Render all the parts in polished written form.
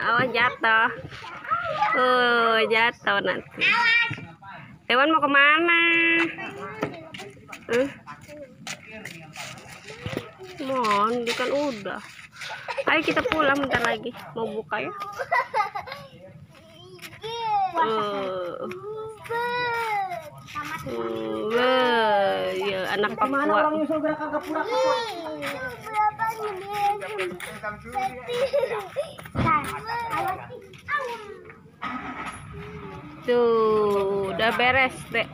Awas jatuh. Jatuh nanti. Hewan mau kemana? Mon, kan udah. Ayo kita pulang bentar lagi. Mau buka ya? Ya anak Papua. Tuh, udah beres, Dek.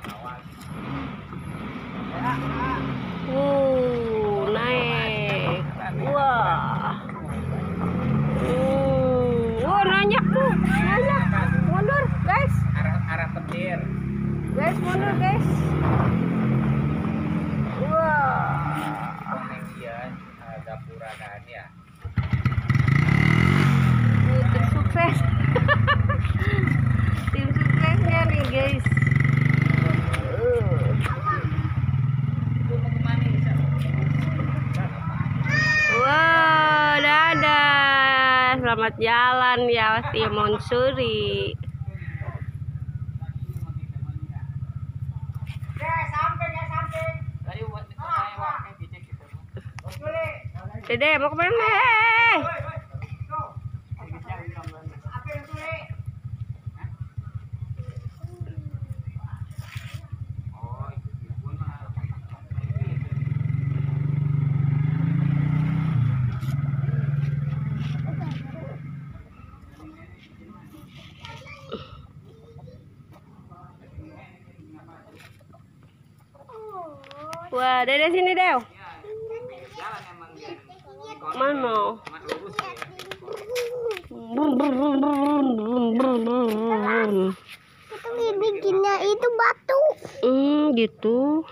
Naik. Wah. Nanyak tuh. Nanyak. Mundur, guys. Arah petir. Guys, mundur, guys. Wah. Pengajian Gapura kan ya. Tim sukses. Tim suksesnya nih, guys. Wow, dadah. Selamat jalan ya, Timon Suri. Dede, mau kemana? Wah, Dede sini, Dew. Mana? Itu bikinnya itu batu. Gitu.